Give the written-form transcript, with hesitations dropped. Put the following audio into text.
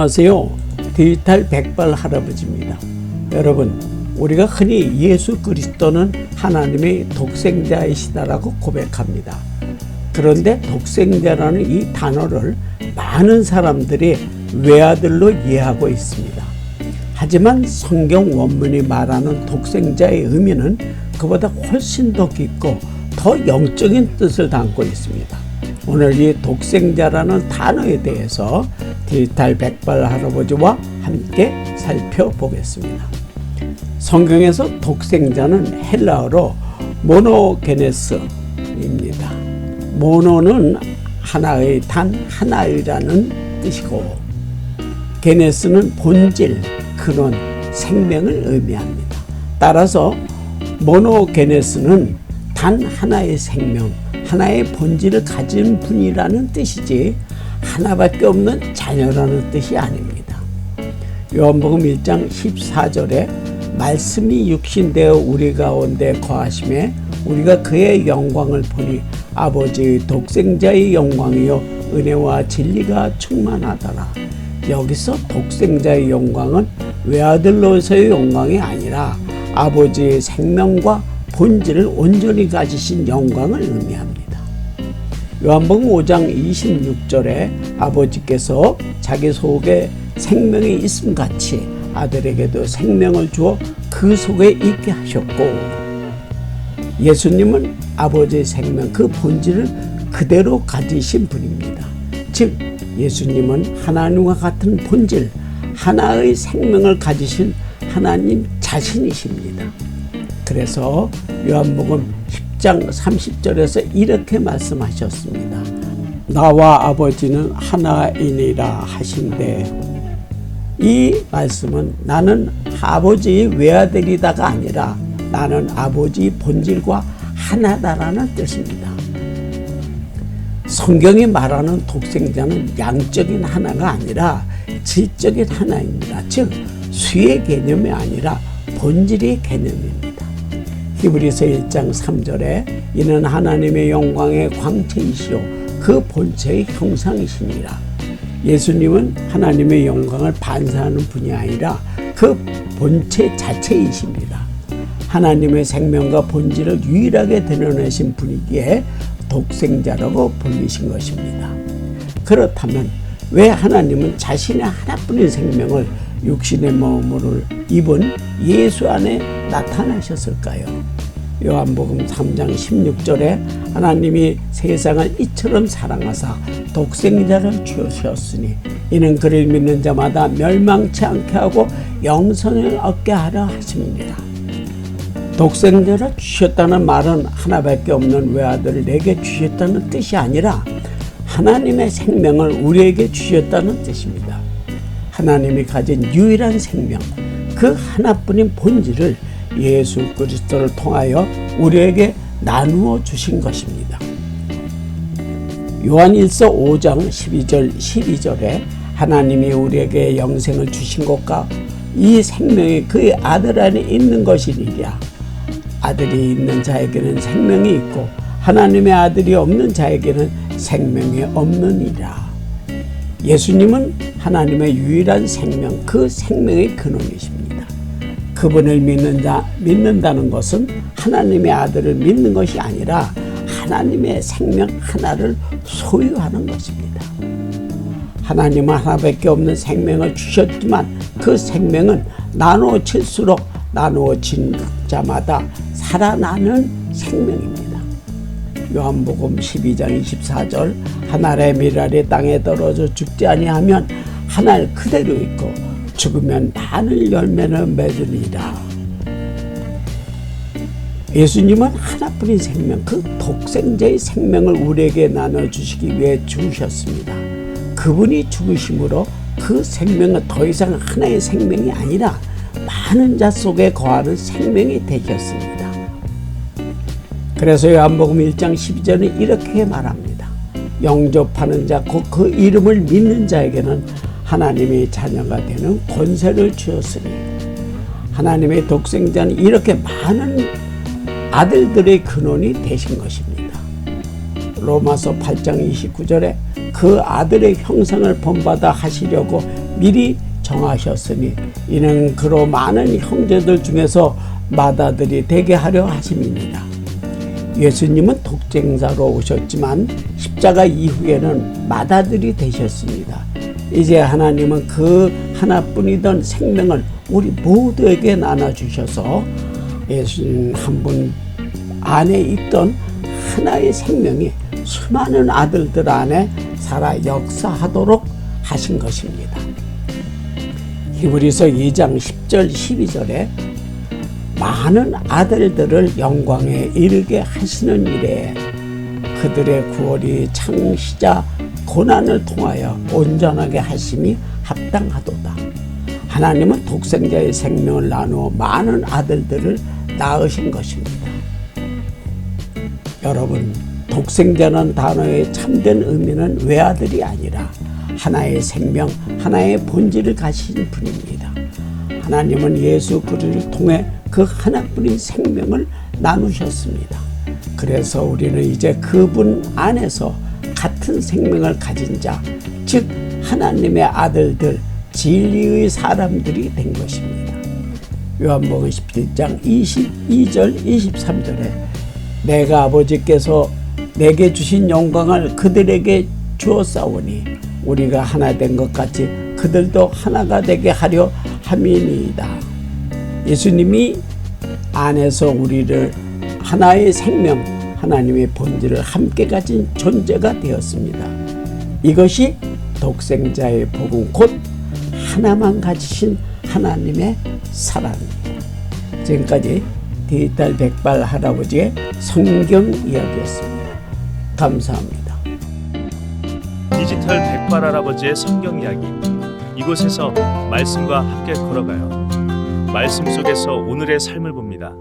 안녕하세요. 디지털 백발 할아버지입니다. 여러분, 우리가 흔히 예수 그리스도는 하나님의 독생자이시다라고 고백합니다. 그런데 독생자라는 이 단어를 많은 사람들이 외아들로 이해하고 있습니다. 하지만 성경 원문이 말하는 독생자의 의미는 그보다 훨씬 더 깊고 더 영적인 뜻을 담고 있습니다. 오늘 이 독생자라는 단어에 대해서 디지털 백발 할아버지와 함께 살펴보겠습니다. 성경에서 독생자는 헬라어로 모노게네스입니다. 모노는 하나의, 단 하나이라는 뜻이고, 게네스는 본질, 근원, 생명을 의미합니다. 따라서 모노게네스는 단 하나의 생명, 하나의 본질을 가진 분이라는 뜻이지 하나밖에 없는 자녀라는 뜻이 아닙니다. 요한복음 1장 14절에 말씀이 육신되어 우리 가운데 거하심에 우리가 그의 영광을 보니 아버지의 독생자의 영광이요 은혜와 진리가 충만하더라. 여기서 독생자의 영광은 외아들로서의 영광이 아니라 아버지의 생명과 본질을 온전히 가지신 영광을 의미합니다. 요한복음 5장 26절에 아버지께서 자기 속에 생명이 있음 같이 아들에게도 생명을 주어 그 속에 있게 하셨고, 예수님은 아버지의 생명, 그 본질을 그대로 가지신 분입니다. 즉 예수님은 하나님과 같은 본질, 하나의 생명을 가지신 하나님 자신이십니다. 그래서 요한복음 10장 30절에서 이렇게 말씀하셨습니다. 나와 아버지는 하나이니라 하신대. 이 말씀은 나는 아버지의 외아들이다가 아니라 나는 아버지의 본질과 하나다라는 뜻입니다. 성경이 말하는 독생자는 양적인 하나가 아니라 질적인 하나입니다. 즉 수의 개념이 아니라 본질의 개념입니다. 히브리서 1장 3절에 이는 하나님의 영광의 광채이시오 그 본체의 형상이시니라. 예수님은 하나님의 영광을 반사하는 분이 아니라 그 본체 자체이십니다. 하나님의 생명과 본질을 유일하게 드러내신 분이기에 독생자라고 불리신 것입니다. 그렇다면 왜 하나님은 자신의 하나뿐인 생명을 육신의 몸을 입은 예수 안에 나타나셨을까요? 요한복음 3장 16절에 하나님이 세상을 이처럼 사랑하사 독생자를 주셨으니 이는 그를 믿는 자마다 멸망치 않게 하고 영생을 얻게 하려 하심입니다. 독생자를 주셨다는 말은 하나밖에 없는 외아들을 내게 주셨다는 뜻이 아니라 하나님의 생명을 우리에게 주셨다는 뜻입니다. 하나님이 가진 유일한 생명, 그 하나뿐인 본질을 예수 그리스도를 통하여 우리에게 나누어 주신 것입니다. 요한일서 5장 12절 12절에 하나님이 우리에게 영생을 주신 것과 이 생명이 그의 아들 안에 있는 것이니라. 아들이 있는 자에게는 생명이 있고 하나님의 아들이 없는 자에게는 생명이 없느니라. 예수님은 하나님의 유일한 생명, 그 생명의 근원이십니다. 그분을 믿는다는 것은 하나님의 아들을 믿는 것이 아니라 하나님의 생명 하나를 소유하는 것입니다. 하나님은 하나밖에 없는 생명을 주셨지만 그 생명은 나누어질수록 나누어진 자마다 살아나는 생명입니다. 요한복음 12장 24절 한 알의 밀알이 땅에 떨어져 죽지 아니하면 한 알 그대로 있고 죽으면 많은 열매를 맺으리라. 예수님은 하나뿐인 생명, 그 독생자의 생명을 우리에게 나눠주시기 위해 죽으셨습니다. 그분이 죽으심으로 그 생명은 더 이상 하나의 생명이 아니라 많은 자 속에 거하는 생명이 되셨습니다. 그래서 요한복음 1장 12절은 이렇게 말합니다. 영접하는 자, 곧 그 이름을 믿는 자에게는 하나님의 자녀가 되는 권세를 주었으니. 하나님의 독생자는 이렇게 많은 아들들의 근원이 되신 것입니다. 로마서 8장 29절에 그 아들의 형상을 본받아 하시려고 미리 정하셨으니 이는 그로 많은 형제들 중에서 맏아들이 되게 하려 하심이니라. 예수님은 독생자로 오셨지만 십자가 이후에는 맏아들이 되셨습니다. 이제 하나님은 그 하나뿐이던 생명을 우리 모두에게 나눠주셔서 예수님 한 분 안에 있던 하나의 생명이 수많은 아들들 안에 살아 역사하도록 하신 것입니다. 히브리서 2장 10절 12절에 많은 아들들을 영광에 이르게 하시는 일에 그들의 구원이 창시자 고난을 통하여 온전하게 하심이 합당하도다. 하나님은 독생자의 생명을 나누어 많은 아들들을 낳으신 것입니다. 여러분, 독생자는 단어의 참된 의미는 외아들이 아니라 하나의 생명, 하나의 본질을 가진 분입니다. 하나님은 예수 그리스도를 통해 그 하나뿐인 생명을 나누셨습니다. 그래서 우리는 이제 그분 안에서 같은 생명을 가진 자, 즉 하나님의 아들들, 진리의 사람들이 된 것입니다. 요한복음 17장 22절 23절에 내가 아버지께서 내게 주신 영광을 그들에게 주었사오니 우리가 하나 된 것 같이 그들도 하나가 되게 하려 함이니이다. 예수님이 안에서 우리를 하나의 생명, 하나님의 본질을 함께 가진 존재가 되었습니다. 이것이 독생자의 복음, 곧 하나만 가지신 하나님의 사랑입니다. 지금까지 디지털 백발 할아버지의 성경 이야기였습니다. 감사합니다. 디지털 백발 할아버지의 성경 이야기. 이곳에서 말씀과 함께 걸어가요. 말씀 속에서 오늘의 삶을 봅니다.